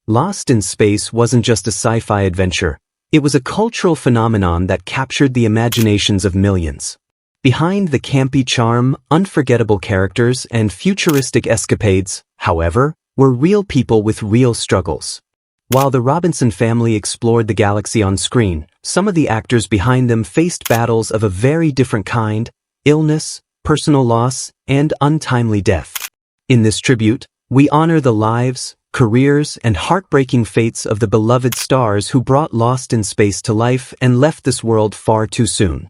Lost in Space wasn't just a sci-fi adventure. It was a cultural phenomenon that captured the imaginations of millions. Behind the campy charm, unforgettable characters, and futuristic escapades, however, were real people with real struggles. While the Robinson family explored the galaxy on screen, some of the actors behind them faced battles of a very different kind: illness, personal loss, and untimely death. In this tribute, we honor the lives, careers, and heartbreaking fates of the beloved stars who brought Lost in Space to life and left this world far too soon.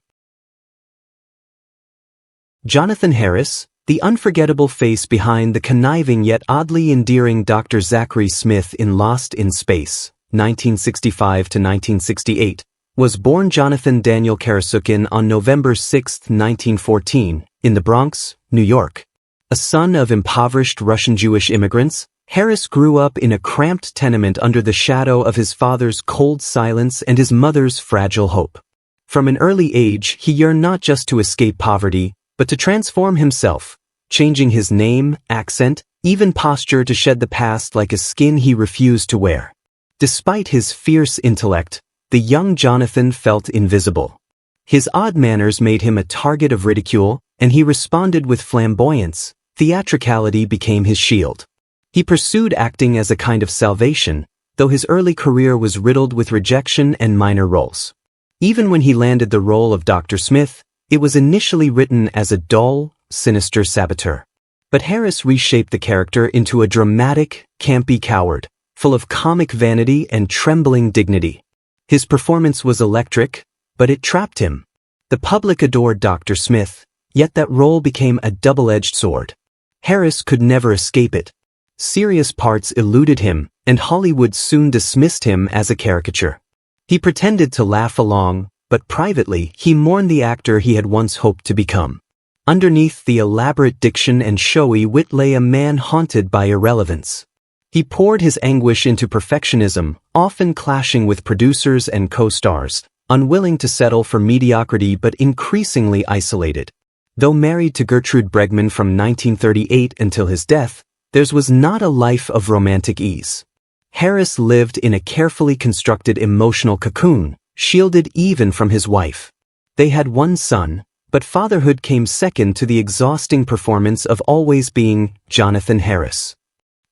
Jonathan Harris, the unforgettable face behind the conniving yet oddly endearing Dr. Zachary Smith in Lost in Space, 1965 to 1968, was born Jonathan Daniel Karasukin on November 6, 1914, in the Bronx, New York. A son of impoverished Russian Jewish immigrants, Harris grew up in a cramped tenement under the shadow of his father's cold silence and his mother's fragile hope. From an early age, he yearned not just to escape poverty, but to transform himself, changing his name, accent, even posture to shed the past like a skin he refused to wear. Despite his fierce intellect, the young Jonathan felt invisible. His odd manners made him a target of ridicule, and he responded with flamboyance. Theatricality became his shield. He pursued acting as a kind of salvation, though his early career was riddled with rejection and minor roles. Even when he landed the role of Dr. Smith, it was initially written as a dull, sinister saboteur. But Harris reshaped the character into a dramatic, campy coward, full of comic vanity and trembling dignity. His performance was electric, but it trapped him. The public adored Dr. Smith, yet that role became a double-edged sword. Harris could never escape it. Serious parts eluded him, and Hollywood soon dismissed him as a caricature. He pretended to laugh along, but privately he mourned the actor he had once hoped to become. Underneath the elaborate diction and showy wit lay a man haunted by irrelevance. He poured his anguish into perfectionism, often clashing with producers and co-stars, unwilling to settle for mediocrity but increasingly isolated. Though married to Gertrude Bregman from 1938 until his death, theirs was not a life of romantic ease. Harris lived in a carefully constructed emotional cocoon, shielded even from his wife. They had one son, but fatherhood came second to the exhausting performance of always being Jonathan Harris.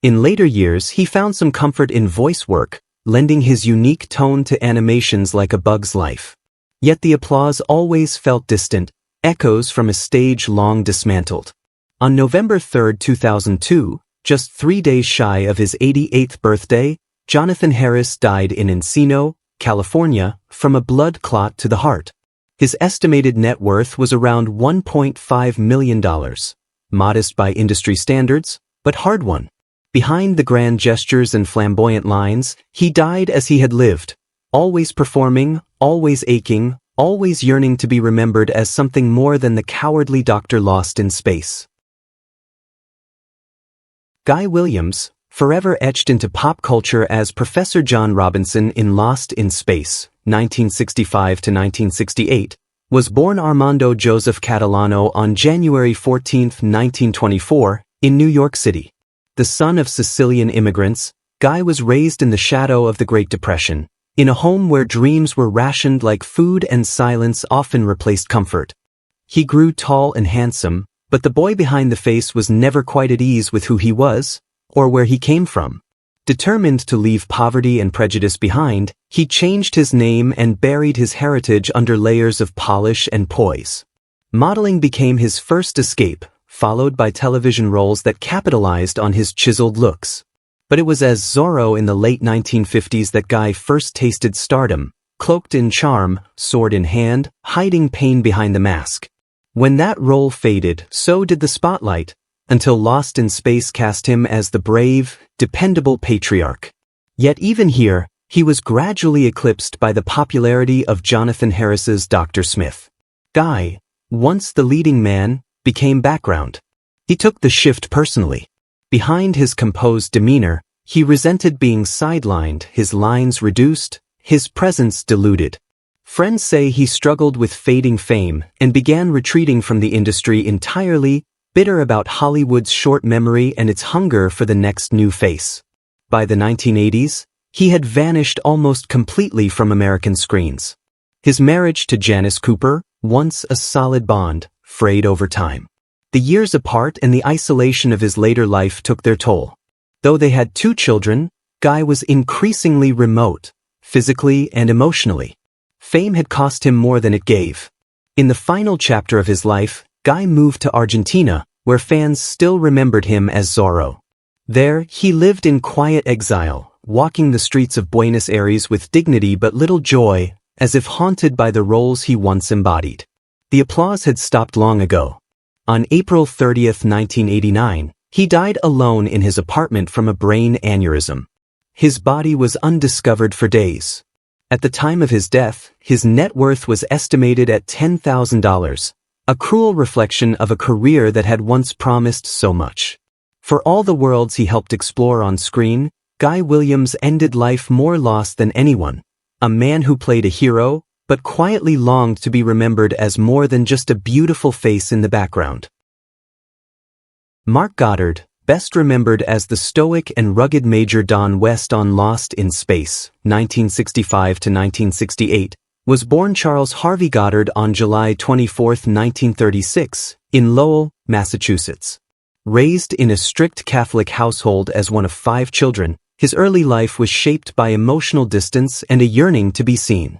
In later years, he found some comfort in voice work, lending his unique tone to animations like A Bug's Life. Yet the applause always felt distant, echoes from a stage long dismantled. On November 3, 2002, just 3 days shy of his 88th birthday, Jonathan Harris died in Encino, California, from a blood clot to the heart. His estimated net worth was around $1.5 million. Modest by industry standards, but hard-won. Behind the grand gestures and flamboyant lines, he died as he had lived, always performing, always aching, always yearning to be remembered as something more than the cowardly doctor lost in space. Guy Williams, forever etched into pop culture as Professor John Robinson in Lost in Space, 1965 to 1968, was born Armando Joseph Catalano on January 14, 1924, in New York City. The son of Sicilian immigrants, Guy was raised in the shadow of the Great Depression, in a home where dreams were rationed like food and silence often replaced comfort. He grew tall and handsome, but the boy behind the face was never quite at ease with who he was, or where he came from. Determined to leave poverty and prejudice behind, he changed his name and buried his heritage under layers of polish and poise. Modeling became his first escape, followed by television roles that capitalized on his chiseled looks. But it was as Zorro in the late 1950s that Guy first tasted stardom, cloaked in charm, sword in hand, hiding pain behind the mask. When that role faded, so did the spotlight, until Lost in Space cast him as the brave, dependable patriarch. Yet even here, he was gradually eclipsed by the popularity of Jonathan Harris's Dr. Smith. Guy, once the leading man, became background. He took the shift personally. Behind his composed demeanor, he resented being sidelined, his lines reduced, his presence diluted. Friends say he struggled with fading fame and began retreating from the industry entirely, bitter about Hollywood's short memory and its hunger for the next new face. By the 1980s, he had vanished almost completely from American screens. His marriage to Janice Cooper, once a solid bond, frayed over time. The years apart and the isolation of his later life took their toll. Though they had 2 children, Guy was increasingly remote, physically and emotionally. Fame had cost him more than it gave. In the final chapter of his life, Guy moved to Argentina, where fans still remembered him as Zorro. There, he lived in quiet exile, walking the streets of Buenos Aires with dignity but little joy, as if haunted by the roles he once embodied. The applause had stopped long ago. On April 30, 1989, he died alone in his apartment from a brain aneurysm. His body was undiscovered for days. At the time of his death, his net worth was estimated at $10,000, a cruel reflection of a career that had once promised so much. For all the worlds he helped explore on screen, Guy Williams ended life more lost than anyone. A man who played a hero, but quietly longed to be remembered as more than just a beautiful face in the background. Mark Goddard, best remembered as the stoic and rugged Major Don West on Lost in Space, 1965 to 1968, was born Charles Harvey Goddard on July 24, 1936, in Lowell, Massachusetts. Raised in a strict Catholic household as one of 5 children, his early life was shaped by emotional distance and a yearning to be seen.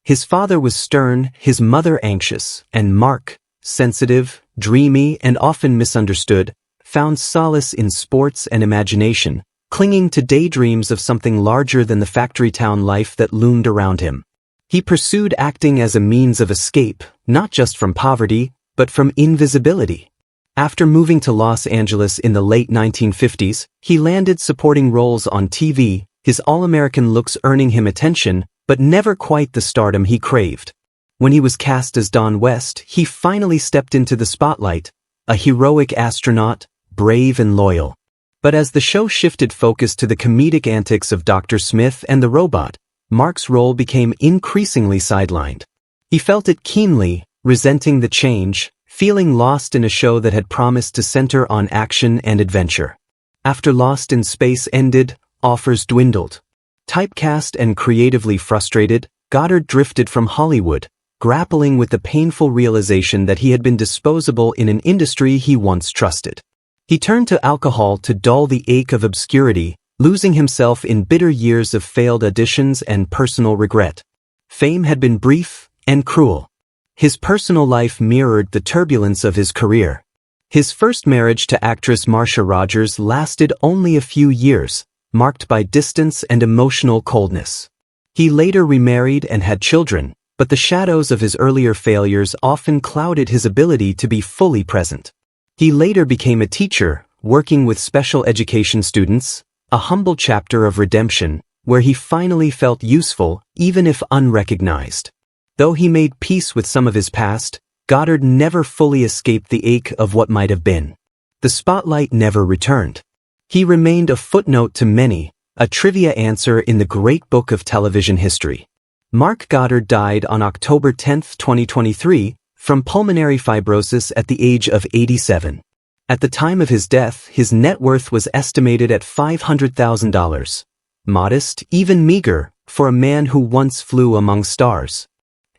His father was stern, his mother anxious, and Mark, sensitive, dreamy, and often misunderstood, found solace in sports and imagination, clinging to daydreams of something larger than the factory town life that loomed around him. He pursued acting as a means of escape, not just from poverty, but from invisibility. After moving to Los Angeles in the late 1950s, he landed supporting roles on TV, his all-American looks earning him attention, but never quite the stardom he craved. When he was cast as Don West, he finally stepped into the spotlight, a heroic astronaut, brave and loyal. But as the show shifted focus to the comedic antics of Dr. Smith and the robot, Mark's role became increasingly sidelined. He felt it keenly, resenting the change, feeling lost in a show that had promised to center on action and adventure. After Lost in Space ended, offers dwindled. Typecast and creatively frustrated, Goddard drifted from Hollywood, grappling with the painful realization that he had been disposable in an industry he once trusted. He turned to alcohol to dull the ache of obscurity, losing himself in bitter years of failed auditions and personal regret. Fame had been brief and cruel. His personal life mirrored the turbulence of his career. His first marriage to actress Marcia Rogers lasted only a few years, marked by distance and emotional coldness. He later remarried and had children, but the shadows of his earlier failures often clouded his ability to be fully present. He later became a teacher, working with special education students, a humble chapter of redemption, where he finally felt useful, even if unrecognized. Though he made peace with some of his past, Goddard never fully escaped the ache of what might have been. The spotlight never returned. He remained a footnote to many, a trivia answer in the great book of television history. Mark Goddard died on October 10, 2023, from pulmonary fibrosis at the age of 87. At the time of his death, his net worth was estimated at $500,000. Modest, even meager, for a man who once flew among stars.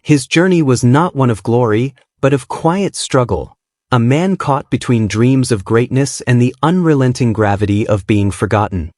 His journey was not one of glory, but of quiet struggle, a man caught between dreams of greatness and the unrelenting gravity of being forgotten.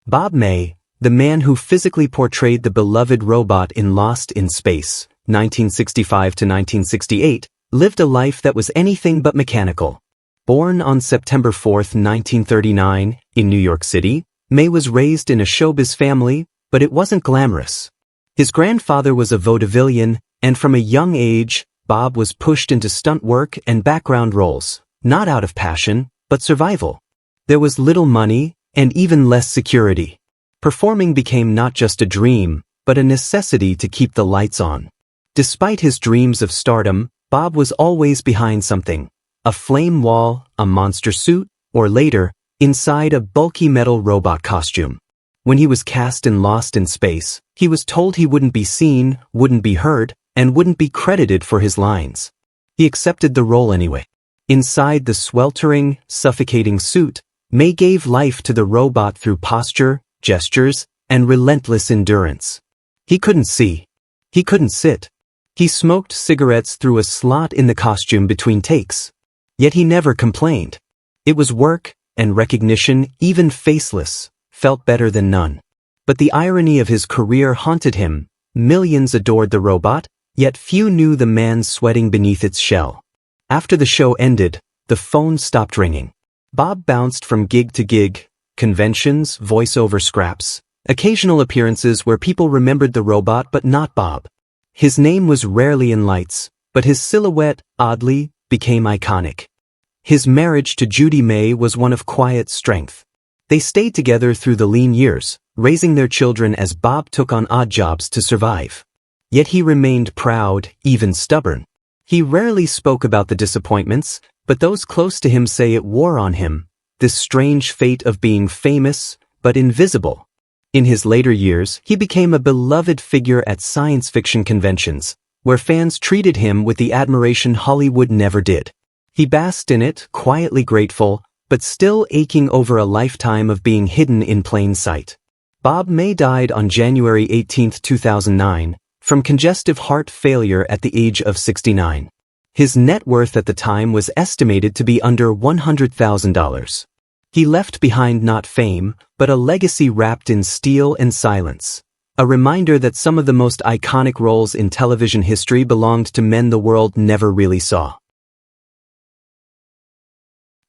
Bob May, the man who physically portrayed the beloved robot in Lost in Space, 1965 to 1968, lived a life that was anything but mechanical. Born on September 4, 1939, in New York City, May was raised in a showbiz family, but it wasn't glamorous. His grandfather was a vaudevillian, and from a young age, Bob was pushed into stunt work and background roles, not out of passion, but survival. There was little money, and even less security. Performing became not just a dream, but a necessity to keep the lights on. Despite his dreams of stardom, Bob was always behind something. A flame wall, a monster suit, or later, inside a bulky metal robot costume. When he was cast in Lost in Space, he was told he wouldn't be seen, wouldn't be heard, and wouldn't be credited for his lines. He accepted the role anyway. Inside the sweltering, suffocating suit, May gave life to the robot through posture, gestures, and relentless endurance. He couldn't see. He couldn't sit. He smoked cigarettes through a slot in the costume between takes. Yet he never complained. It was work, and recognition, even faceless, felt better than none. But the irony of his career haunted him. Millions adored the robot, yet few knew the man sweating beneath its shell. After the show ended, the phone stopped ringing. Bob bounced from gig to gig, conventions, voiceover scraps, occasional appearances where people remembered the robot but not Bob. His name was rarely in lights, but his silhouette, oddly, became iconic. His marriage to Judy May was one of quiet strength. They stayed together through the lean years, raising their children as Bob took on odd jobs to survive. Yet he remained proud, even stubborn. He rarely spoke about the disappointments, but those close to him say it wore on him, this strange fate of being famous, but invisible. In his later years, he became a beloved figure at science fiction conventions, where fans treated him with the admiration Hollywood never did. He basked in it, quietly grateful, but still aching over a lifetime of being hidden in plain sight. Bob May died on January 18, 2009, from congestive heart failure at the age of 69. His net worth at the time was estimated to be under $100,000. He left behind not fame, but a legacy wrapped in steel and silence. A reminder that some of the most iconic roles in television history belonged to men the world never really saw.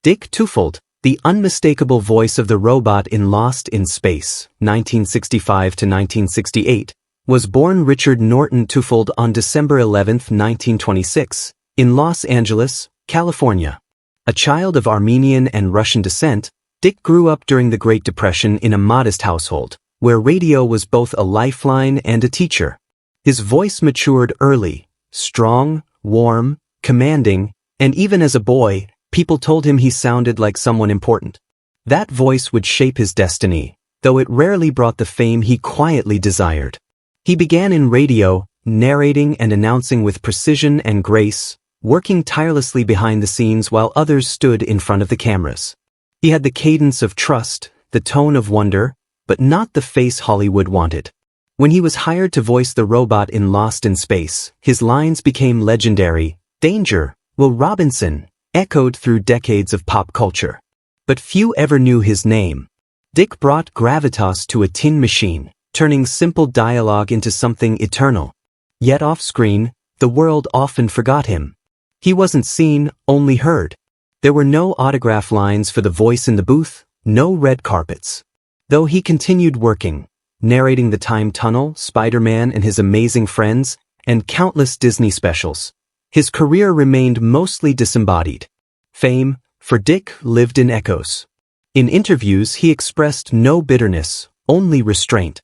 Dick Tufeld, the unmistakable voice of the robot in Lost in Space, 1965 to 1968, was born Richard Norton Tufeld on December 11, 1926, in Los Angeles, California. A child of Armenian and Russian descent, Dick grew up during the Great Depression in a modest household, where radio was both a lifeline and a teacher. His voice matured early, strong, warm, commanding, and even as a boy, people told him he sounded like someone important. That voice would shape his destiny, though it rarely brought the fame he quietly desired. He began in radio, narrating and announcing with precision and grace, working tirelessly behind the scenes while others stood in front of the cameras. He had the cadence of trust, the tone of wonder, but not the face Hollywood wanted. When he was hired to voice the robot in Lost in Space, his lines became legendary. "Danger, Will Robinson," echoed through decades of pop culture. But few ever knew his name. Dick brought gravitas to a tin machine, turning simple dialogue into something eternal. Yet off-screen, the world often forgot him. He wasn't seen, only heard. There were no autograph lines for the voice in the booth, no red carpets. Though he continued working, narrating The Time Tunnel, Spider-Man and His Amazing Friends, and countless Disney specials, his career remained mostly disembodied. Fame, for Dick, lived in echoes. In interviews he expressed no bitterness, only restraint.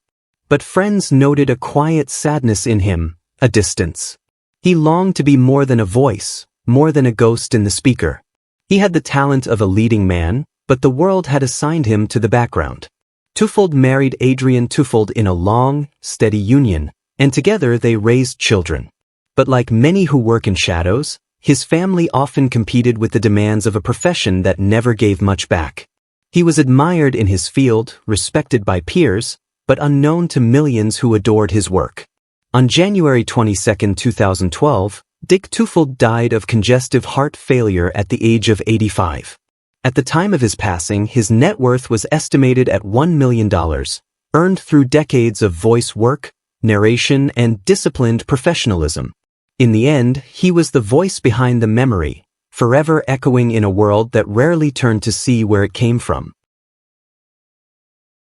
But friends noted a quiet sadness in him, a distance. He longed to be more than a voice, more than a ghost in the speaker. He had the talent of a leading man, but the world had assigned him to the background. Tufeld married Adrienne Tufeld in a long, steady union, and together they raised children. But like many who work in shadows, his family often competed with the demands of a profession that never gave much back. He was admired in his field, respected by peers, but unknown to millions who adored his work. On January 22, 2012, Dick Tufeld died of congestive heart failure at the age of 85. At the time of his passing, his net worth was estimated at $1 million, earned through decades of voice work, narration, and disciplined professionalism. In the end, he was the voice behind the memory, forever echoing in a world that rarely turned to see where it came from.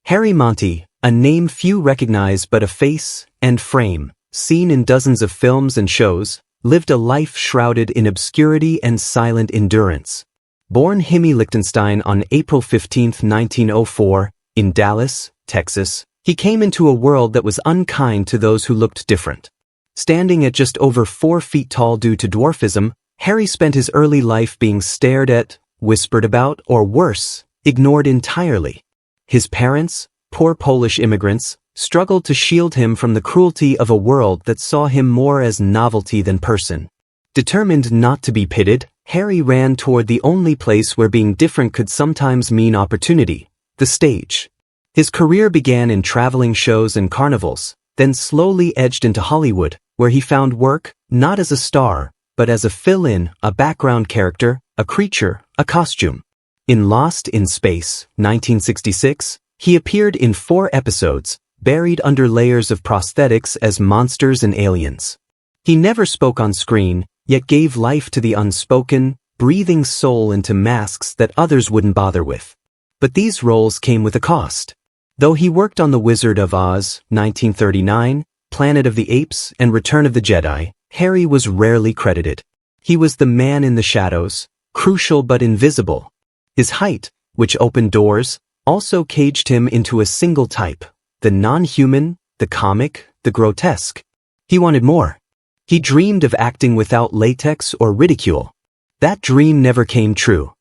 Harry Monty, a name few recognize but a face and frame, seen in dozens of films and shows, lived a life shrouded in obscurity and silent endurance. Born Himi Lichtenstein on April 15, 1904, in Dallas, Texas, he came into a world that was unkind to those who looked different. Standing at just over 4 feet tall due to dwarfism, Harry spent his early life being stared at, whispered about, or worse, ignored entirely. His parents, poor Polish immigrants, struggled to shield him from the cruelty of a world that saw him more as novelty than person. Determined not to be pitted, Harry ran toward the only place where being different could sometimes mean opportunity, the stage. His career began in traveling shows and carnivals, then slowly edged into Hollywood, where he found work, not as a star, but as a fill-in, a background character, a creature, a costume. In Lost in Space, 1966, he appeared in 4 episodes, buried under layers of prosthetics as monsters and aliens. He never spoke on screen, yet gave life to the unspoken, breathing soul into masks that others wouldn't bother with. But these roles came with a cost. Though he worked on The Wizard of Oz, 1939, Planet of the Apes, and Return of the Jedi, Harry was rarely credited. He was the man in the shadows, crucial but invisible. His height, which opened doors, also caged him into a single type, the non-human, the comic, the grotesque. He wanted more. He dreamed of acting without latex or ridicule. That dream never came true.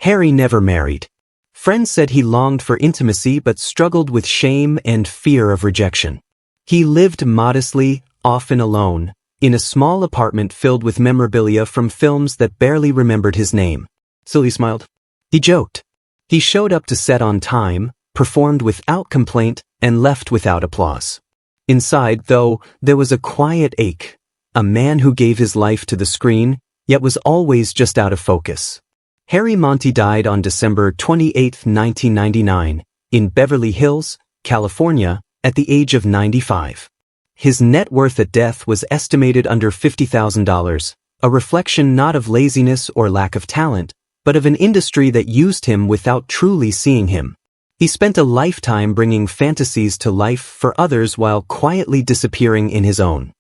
Harry never married. Friends said he longed for intimacy but struggled with shame and fear of rejection. He lived modestly, often alone, in a small apartment filled with memorabilia from films that barely remembered his name. So he smiled. He joked. He showed up to set on time, performed without complaint, and left without applause. Inside, though, there was a quiet ache. A man who gave his life to the screen, yet was always just out of focus. Harry Monty died on December 28, 1999, in Beverly Hills, California, at the age of 95. His net worth at death was estimated under $50,000, a reflection not of laziness or lack of talent, but of an industry that used him without truly seeing him. He spent a lifetime bringing fantasies to life for others while quietly disappearing in his own.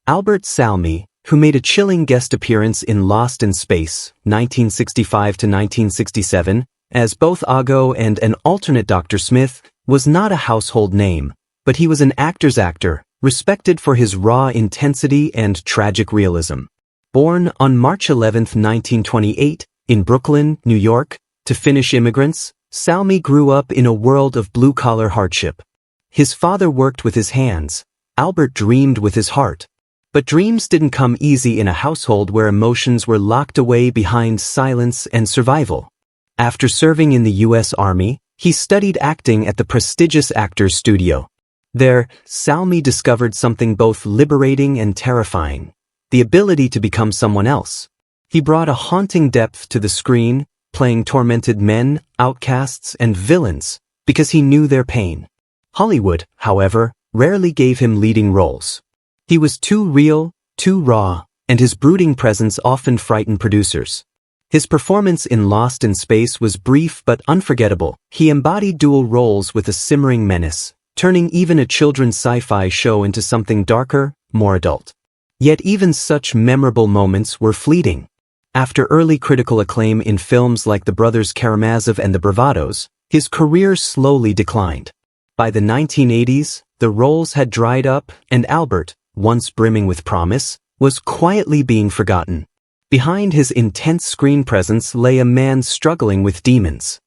Albert Salmi, who made a chilling guest appearance in Lost in Space, 1965 to 1967, as both Ago and an alternate Dr. Smith, was not a household name, but he was an actor's actor, respected for his raw intensity and tragic realism. Born on March 11, 1928, in Brooklyn, New York, to Finnish immigrants, Salmi grew up in a world of blue-collar hardship. His father worked with his hands. Albert dreamed with his heart. But dreams didn't come easy in a household where emotions were locked away behind silence and survival. After serving in the U.S. Army, he studied acting at the prestigious Actors Studio. There, Salmi discovered something both liberating and terrifying: the ability to become someone else. He brought a haunting depth to the screen, playing tormented men, outcasts, and villains, because he knew their pain. Hollywood, however, rarely gave him leading roles. He was too real, too raw, and his brooding presence often frightened producers. His performance in Lost in Space was brief but unforgettable. He embodied dual roles with a simmering menace, turning even a children's sci-fi show into something darker, more adult. Yet even such memorable moments were fleeting. After early critical acclaim in films like The Brothers Karamazov and The Bravados, his career slowly declined. By the 1980s, the roles had dried up, and Albert, once brimming with promise, was quietly being forgotten. Behind his intense screen presence lay a man struggling with demons.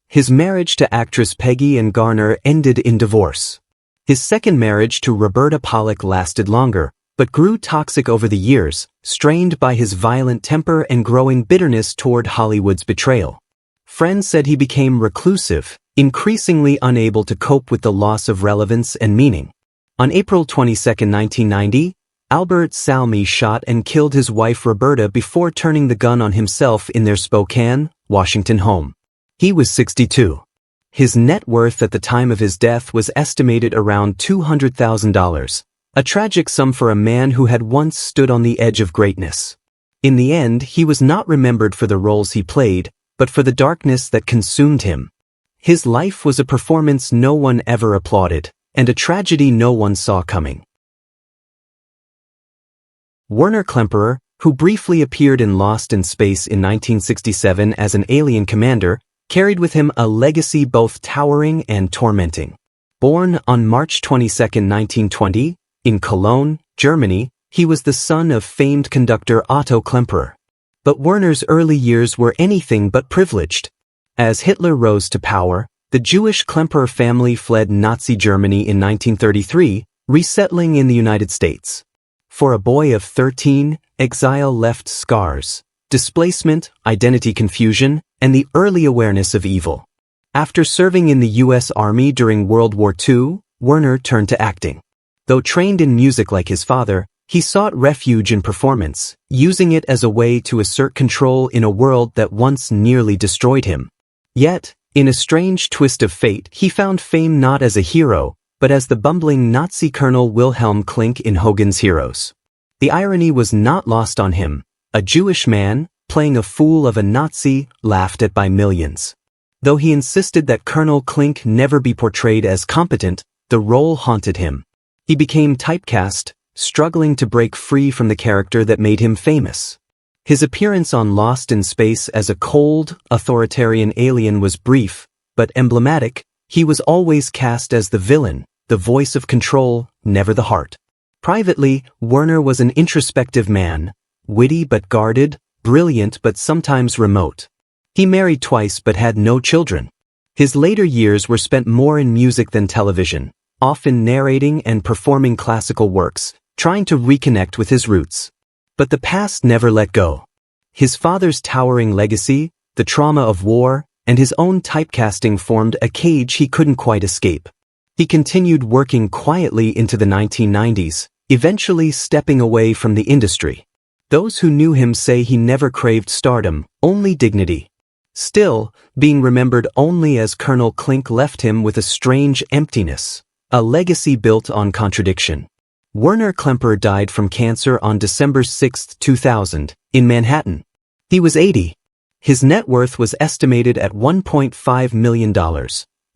His marriage to actress Peggy and Garner ended in divorce. His second marriage to Roberta Pollack lasted longer, but grew toxic over the years, strained by his violent temper and growing bitterness toward Hollywood's betrayal. Friends said he became reclusive, increasingly unable to cope with the loss of relevance and meaning. On April 22, 1990, Albert Salmi shot and killed his wife Roberta before turning the gun on himself in their Spokane, Washington home. He was 62. His net worth at the time of his death was estimated around $200,000, a tragic sum for a man who had once stood on the edge of greatness. In the end, he was not remembered for the roles he played, but for the darkness that consumed him. His life was a performance no one ever applauded, and a tragedy no one saw coming. Werner Klemperer, who briefly appeared in Lost in Space in 1967 as an alien commander, carried with him a legacy both towering and tormenting. Born on March 22, 1920, in Cologne, Germany, he was the son of famed conductor Otto Klemperer. But Werner's early years were anything but privileged. As Hitler rose to power, the Jewish Klemperer family fled Nazi Germany in 1933, resettling in the United States. For a boy of 13, exile left scars, displacement, identity confusion, and the early awareness of evil. After serving in the U.S. Army during World War II, Werner turned to acting. Though trained in music like his father, he sought refuge in performance, using it as a way to assert control in a world that once nearly destroyed him. Yet, in a strange twist of fate, he found fame not as a hero, but as the bumbling Nazi Colonel Wilhelm Klink in Hogan's Heroes. The irony was not lost on him. A Jewish man, playing a fool of a Nazi, laughed at by millions. Though he insisted that Colonel Klink never be portrayed as competent, the role haunted him. He became typecast, struggling to break free from the character that made him famous. His appearance on Lost in Space as a cold, authoritarian alien was brief, but emblematic. He was always cast as the villain, the voice of control, never the heart. Privately, Werner was an introspective man, witty but guarded, brilliant but sometimes remote. He married twice but had no children. His later years were spent more in music than television, often narrating and performing classical works, trying to reconnect with his roots. But the past never let go. His father's towering legacy, the trauma of war, and his own typecasting formed a cage he couldn't quite escape. He continued working quietly into the 1990s, eventually stepping away from the industry. Those who knew him say he never craved stardom, only dignity. Still, being remembered only as Colonel Klink left him with a strange emptiness, a legacy built on contradiction. Werner Klemperer died from cancer on December 6, 2000, in Manhattan. He was 80. His net worth was estimated at $1.5 million,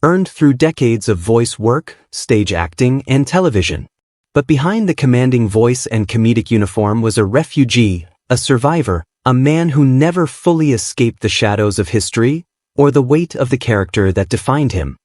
earned through decades of voice work, stage acting, and television. But behind the commanding voice and comedic uniform was a refugee, a survivor, a man who never fully escaped the shadows of history or the weight of the character that defined him.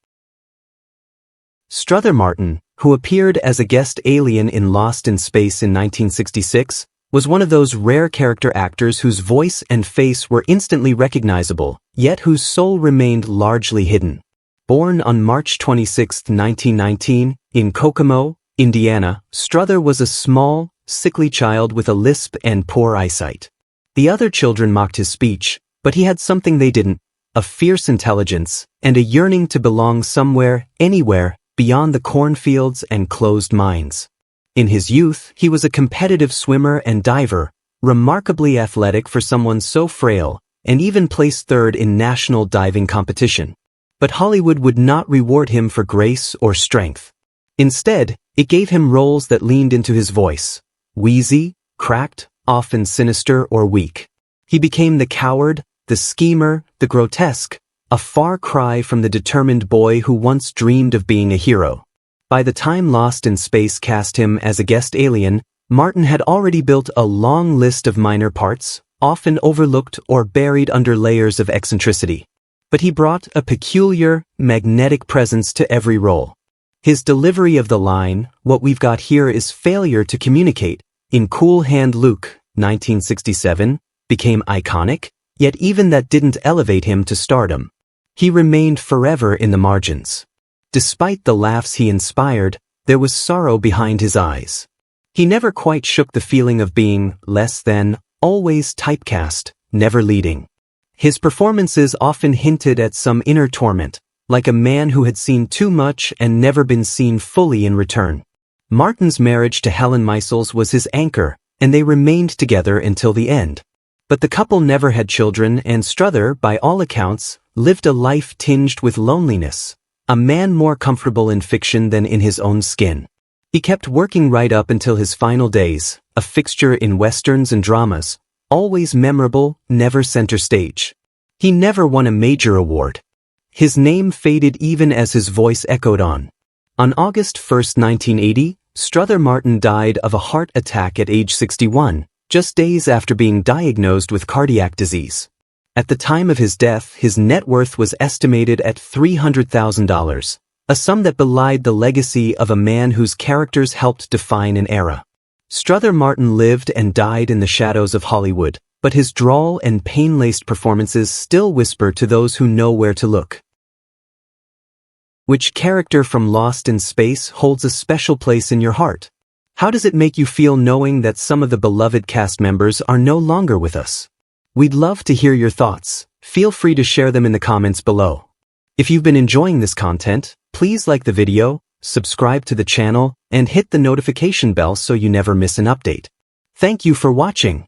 Strother Martin, who appeared as a guest alien in Lost in Space in 1966, was one of those rare character actors whose voice and face were instantly recognizable, yet whose soul remained largely hidden. Born on March 26, 1919, in Kokomo, Indiana, Strother was a small, sickly child with a lisp and poor eyesight. The other children mocked his speech, but he had something they didn't, a fierce intelligence and a yearning to belong somewhere, anywhere, beyond the cornfields and closed mines. In his youth, he was a competitive swimmer and diver, remarkably athletic for someone so frail, and even placed third in national diving competition. But Hollywood would not reward him for grace or strength. Instead, it gave him roles that leaned into his voice, wheezy, cracked, often sinister or weak. He became the coward, the schemer, the grotesque, a far cry from the determined boy who once dreamed of being a hero. By the time Lost in Space cast him as a guest alien, Martin had already built a long list of minor parts, often overlooked or buried under layers of eccentricity. But he brought a peculiar, magnetic presence to every role. His delivery of the line, "What we've got here is failure to communicate," in Cool Hand Luke, 1967, became iconic, yet even that didn't elevate him to stardom. He remained forever in the margins. Despite the laughs he inspired, there was sorrow behind his eyes. He never quite shook the feeling of being less than, always typecast, never leading. His performances often hinted at some inner torment, like a man who had seen too much and never been seen fully in return. Martin's marriage to Helen Meisels was his anchor, and they remained together until the end. But the couple never had children, and Strother, by all accounts, lived a life tinged with loneliness, a man more comfortable in fiction than in his own skin. He kept working right up until his final days, a fixture in westerns and dramas, always memorable, never center stage. He never won a major award. His name faded even as his voice echoed on. On August 1, 1980, Strother Martin died of a heart attack at age 61, just days after being diagnosed with cardiac disease. At the time of his death, his net worth was estimated at $300,000, a sum that belied the legacy of a man whose characters helped define an era. Strother Martin lived and died in the shadows of Hollywood, but his drawl and pain-laced performances still whisper to those who know where to look. Which character from Lost in Space holds a special place in your heart? How does it make you feel knowing that some of the beloved cast members are no longer with us? We'd love to hear your thoughts. Feel free to share them in the comments below. If you've been enjoying this content, please like the video, subscribe to the channel, and hit the notification bell so you never miss an update. Thank you for watching.